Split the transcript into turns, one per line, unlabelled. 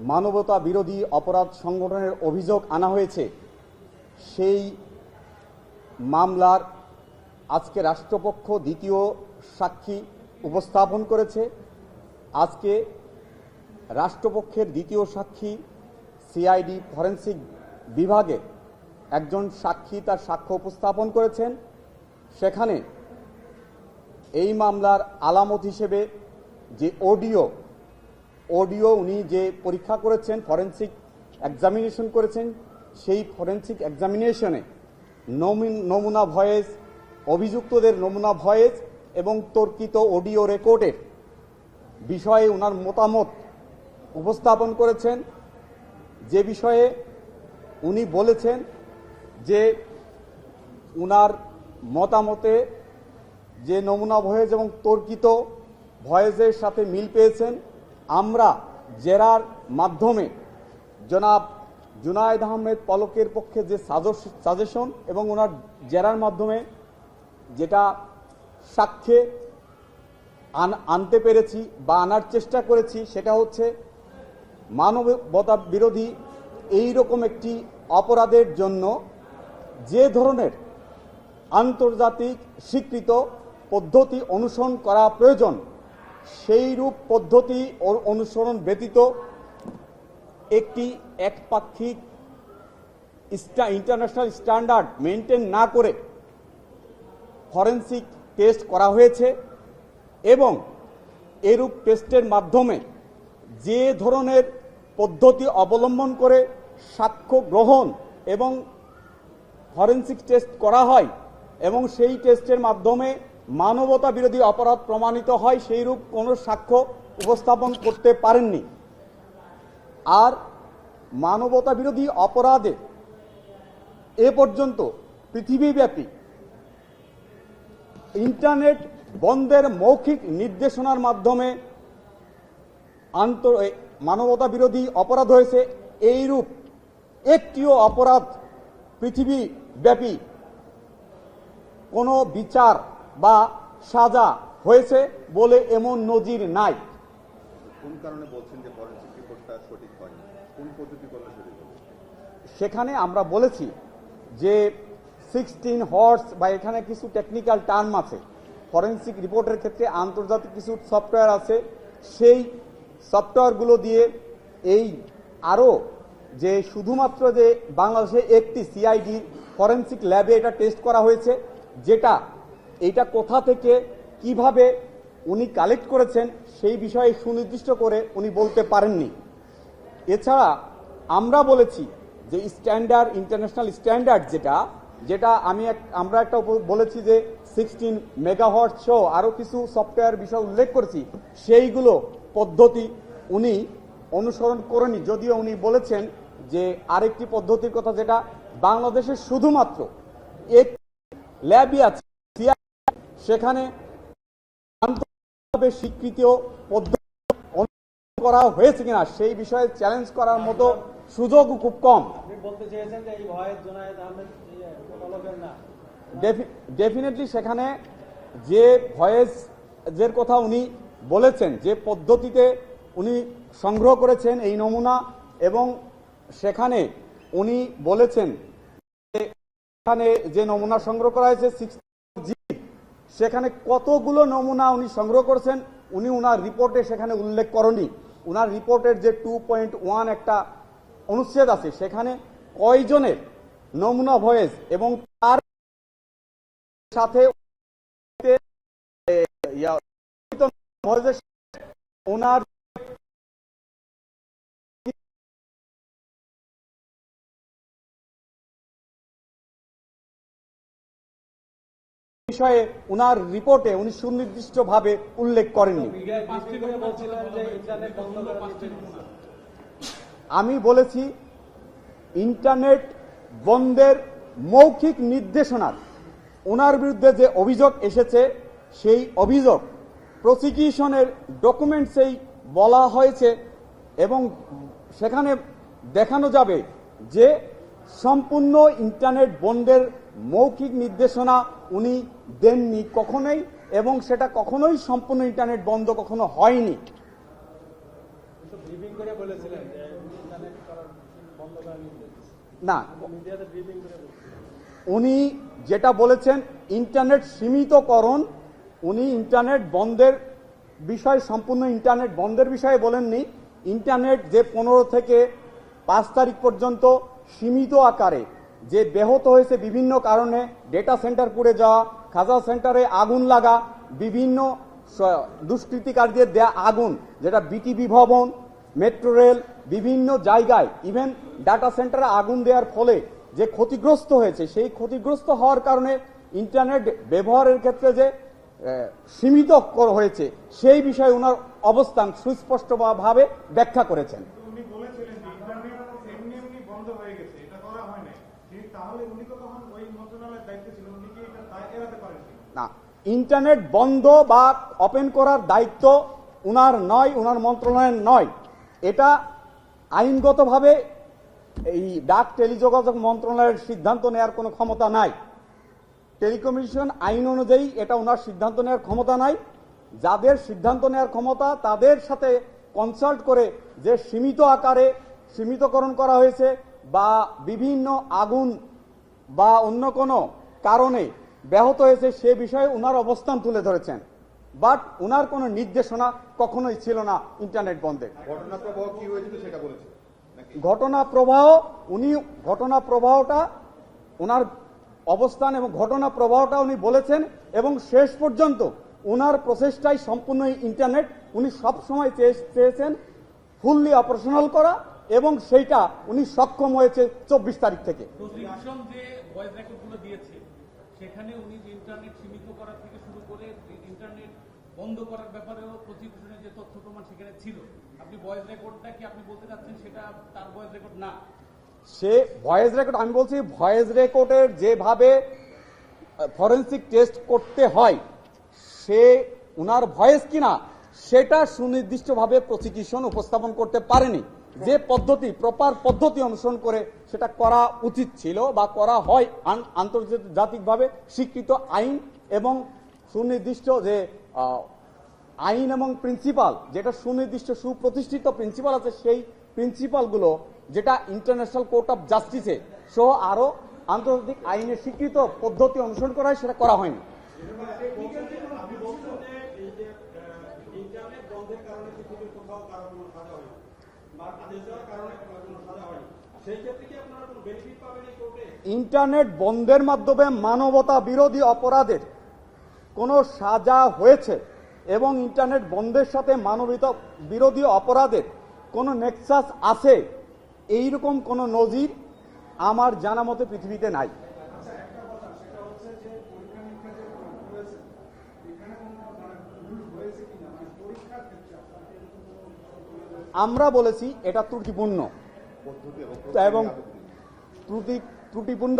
মানবতা বিরোধী অপরাধ সংগঠনের অভিযোগ আনা হয়েছে, সেই মামলার আজকে রাষ্ট্রপক্ষ দ্বিতীয় সাক্ষী উপস্থাপন করেছে। আজকে রাষ্ট্রপক্ষের দ্বিতীয় সাক্ষী সিআইডি ফরেনসিক বিভাগে একজন সাক্ষী তার সাক্ষ্য উপস্থাপন করেছেন। সেখানে এই মামলার আলামত হিসেবে যে অডিও উনি যে পরীক্ষা করেছেন, ফরেনসিক এক্সামিনেশন করেছেন, সেই ফরেনসিক এক্সামিনেশনে নমুনা ভয়েস, অভিযুক্তদের নমুনা ভয়েস এবং তর্কিত অডিও রেকর্ডের বিষয়ে ওনার মতামত উপস্থাপন করেছেন। যে বিষয়ে উনি বলেছেন যে উনার মতামতে যে নমুনা ভয়েস এবং তর্কিত ভয়েসের সাথে মিল পেয়েছেন। আমরা জেরার মাধ্যমে জনাব জুনায়েদ আহমেদ পলকের পক্ষে যে সাজেশন এবং ওনার জেরার মাধ্যমে যেটা সাক্ষ্যে আনতে পেরেছি বা আনার চেষ্টা করেছি, সেটা হচ্ছে মানবতা বিরোধী এই রকম একটি অপরাধের জন্য যে ধরনের আন্তর্জাতিক স্বীকৃত পদ্ধতি অনুসরণ করা প্রয়োজন, সেই রূপ পদ্ধতি অনুসরণ ব্যতীত একটি একপাক্ষিক ইন্টারন্যাশনাল স্ট্যান্ডার্ড মেনটেন না করে ফরেনসিক টেস্ট করা হয়েছে এবং এরূপ টেস্টের মাধ্যমে যে ধরনের পদ্ধতি অবলম্বন করে সাক্ষ্য গ্রহণ এবং ফরেনসিক টেস্ট করা হয় এবং সেই টেস্টের মাধ্যমে মানবতা বিরোধী অপরাধ প্রমাণিত হয়, সেইরূপ কোনো সাক্ষ্য উপস্থাপন করতে পারেননি। আর মানবতা বিরোধী অপরাধে এ পর্যন্ত পৃথিবীব্যাপী ইন্টারনেট বন্ধের মৌখিক নির্দেশনার মাধ্যমে মানবতা বিরোধী অপরাধ হয়েছে, এইরূপ একটিও অপরাধ পৃথিবীব্যাপী কোনো বিচার বা সাজা হয়েছে বলে এমন নজির নাই।
কোন কারণে বলছেন যে ফরেনসিক রিপোর্টটা সঠিক হয়নি? কোন পদ্ধতি করলে সঠিক হবে?
সেখানে আমরা বলেছি যে 16 হর্স বা এখানে কিছু টেকনিক্যাল টার্ম আছে। ফরেনসিক রিপোর্টের ক্ষেত্রে আন্তর্জাতিক কিছু সফটওয়্যার আছে, সেই সফটওয়্যারগুলো দিয়ে এই আরও যে শুধুমাত্র যে বাংলাদেশে একটি সিআইডি ফরেনসিক ল্যাবে এটা টেস্ট করা হয়েছে, যেটা এইটা কোথা থেকে কিভাবে উনি কালেক্ট করেছেন সেই বিষয়ে সুনির্দিষ্ট করে উনি বলতে পারেননি। এছাড়া আমরা বলেছি যে স্ট্যান্ডার্ড, ইন্টারন্যাশনাল স্ট্যান্ডার্ড যেটা আমরা একটা বলেছি যে 16 মেগাহার্টজ সহ আরও কিছু সফটওয়্যার বিষয় উল্লেখ করেছি, সেইগুলো পদ্ধতি উনি অনুসরণ করেনি। যদিও উনি বলেছেন যে আরেকটি পদ্ধতির কথা, যেটা বাংলাদেশের শুধুমাত্র এক ল্যাবই আছে, সেখানে আন্তর্জাতিকভাবে স্বীকৃত পদ্ধতি অনুসরণ করা হয়েছে কিনা সেই বিষয়ে চ্যালেঞ্জ করার মতো সুযোগ খুব কম। ডেফিনেটলি সেখানে যে ভয়েসের কথা উনি বলেছেন, যে পদ্ধতিতে উনি সংগ্রহ করেছেন এই নমুনা, এবং সেখানে উনি বলেছেন এখানে যে নমুনা সংগ্রহ করা হয়েছে 6G, সেখানে কতগুলো নমুনা উনি সংগ্রহ করেছেন উনি উনার রিপোর্টে সেখানে উল্লেখ করেননি। উনার রিপোর্টের যে 2.1 একটা অনুচ্ছেদ আছে, সেখানে কয়জনের নমুনা ভয়েস এবং তার সাথে ওনার বিষয়ে উনার রিপোর্টে উনি সুনির্দিষ্টভাবে উল্লেখ করেননি। আমি বলেছি ইন্টারনেট বন্ধের মৌখিক নির্দেশনার ওনার বিরুদ্ধে যে অভিযোগ এসেছে, সেই অভিযোগ প্রসিকিউশনের ডকুমেন্টসেই বলা হয়েছে এবং সেখানে দেখানো যাবে যে সম্পূর্ণ ইন্টারনেট বন্ধের মৌখিক নির্দেশনা উনি দেননি কখনোই, এবং সেটা কখনোই সম্পূর্ণ ইন্টারনেট বন্ধ কখনো হয়নি।
করে বলেছিলেন যে ইন্টারনেট করার বন্ধ করার নির্দেশ দিয়েছে।
না,
মিডিয়াতে ব্রিফিং করে বলছিলেন।
উনি যেটা বলেছেন ইন্টারনেট সীমিতকরণ, উনি ইন্টারনেট বন্ধের বিষয়, সম্পূর্ণ ইন্টারনেট বন্ধের বিষয়ে বলেননি। ইন্টারনেট যে 15 থেকে 5 তারিখ পর্যন্ত সীমিত আকারে যে ব্যাহত হয়েছে বিভিন্ন কারণে, ডেটা সেন্টার পুড়ে যাওয়া, খাজা সেন্টারে আগুন লাগা, বিভিন্ন দুষ্কৃতিকারীদের দেয়া আগুন, যেটা বিটিভি ভবন, মেট্রো রেল, বিভিন্ন জায়গায়, ইভেন ডাটা সেন্টারে আগুন দেওয়ার ফলে যে ক্ষতিগ্রস্ত হয়েছে, সেই ক্ষতিগ্রস্ত হওয়ার কারণে ইন্টারনেট ব্যবহারের ক্ষেত্রে যে সীমিত হয়েছে, সেই বিষয়ে ওনার অবস্থান সুস্পষ্টভাবে ব্যাখ্যা করেছেন।
উনি বলেছিলেন যে ইন্টারনেট এমনি এমনি বন্ধ হয়ে গেছে, এটা করা হয় নাই। তাহলে উনি তো তখন ওই মন্ত্রণালয়ের দায়িত্বে ছিলেন, উনি কি এটা দায় এড়াতে পারেন?
না, ইন্টারনেট বন্ধ বা ওপেন করার দায়িত্ব উনার নয়, উনার মন্ত্রণালয়ের নয়। এটা আইনগতভাবে এই ডাক টেলিযোগাযোগ মন্ত্রণালয়ের সিদ্ধান্ত নেওয়ার কোনো ক্ষমতা নাই। টেলিকমিউনিকেশন আইন অনুযায়ী এটা ওনার সিদ্ধান্ত নেওয়ার ক্ষমতা নাই। যাদের সিদ্ধান্ত নেওয়ার ক্ষমতা, তাদের সাথে কনসাল্ট করে যে সীমিত আকারে সীমিতকরণ করা হয়েছে বা বিভিন্ন আগুন বা অন্য কোনো কারণে ব্যাহত হয়েছে, সে বিষয়ে উনার অবস্থান তুলে ধরেছেন। বাট উনার কোনো নির্দেশনা কখনোই ছিল না ইন্টারনেট বন্ধের।
ঘটনা প্রবাহ কি হয়েছিল সেটা বলেছে নাকি?
ঘটনা প্রবাহটা ওনার অবস্থান এবং ঘটনা প্রবাহটা উনি বলেছেন, এবং শেষ পর্যন্ত ওনার প্রচেষ্টায় সম্পূর্ণ ইন্টারনেট উনি সবসময় চেয়েছেন ফুললি অপারেশনাল করা, এবং সেইটা উনি সক্ষম হয়েছে 24 তারিখ থেকে।
প্রসিকিউশন যে ভয়েস রেকর্ডগুলো দিয়েছে, সেখানে উনি যে ইন্টারনেট সীমিত করা থেকে শুরু করে ইন্টারনেট বন্ধ করার ব্যাপারেও প্রসিকিউশনের যে তথ্য প্রমাণ সেখানে ছিল। আপনি ভয়েস রেকর্ডটা কি আপনি বলতে চাচ্ছেন সেটা তার ভয়েস রেকর্ড না?
সে ভয়েস রেকর্ড, আমি বলছি ভয়েস রেকর্ডের যেভাবে ফরেনসিক টেস্ট করতে হয়, সে উনার ভয়েস কিনা সেটা সুনির্দিষ্টভাবে প্রসিকিউশন উপস্থাপন করতে পারেনি। যে পদ্ধতি, প্রপার পদ্ধতি অনুসরণ করে সেটা করা উচিত ছিল বা করা হয় আন্তর্জাতিকভাবে স্বীকৃত আইন এবং সুনির্দিষ্ট যে আইন এবং প্রিন্সিপাল, যেটা সুনির্দিষ্ট সুপ্রতিষ্ঠিত প্রিন্সিপাল আছে, সেই প্রিন্সিপালগুলো যেটা ইন্টারন্যাশনাল কোর্ট অফ জাস্টিসে সহ আরো আন্তর্জাতিক আইনের স্বীকৃত পদ্ধতি অনুসরণ করা হয়, সেটা করা হয়নি।
আপনি বলছেন যে এই যে ইন্টারনেট বন্ধের কারণে পৃথিবীর কোথাও কারো কোনো সাজা হয়নি বা আদেশ দেওয়ার কারণে কোনো সাজা হয়নি, সেই ক্ষেত্রে কি আপনারা কোনো বেনিফিট পাবেন এই কোর্টে?
ইন্টারনেট বন্ধের মাধ্যমে মানবতা বিরোধী অপরাধের কোনো সাজা হয়েছে এবং ইন্টারনেট বন্ধের সাথে মানবতা বিরোধী অপরাধের কোনো নেক্সাস আছে, এইরকম কোনো নজির আমার জানা মতে পৃথিবীতে নাই। আমরা বলেছি এটা ত্রুটিপূর্ণ
পদ্ধতি
এবং ত্রুটিপূর্ণ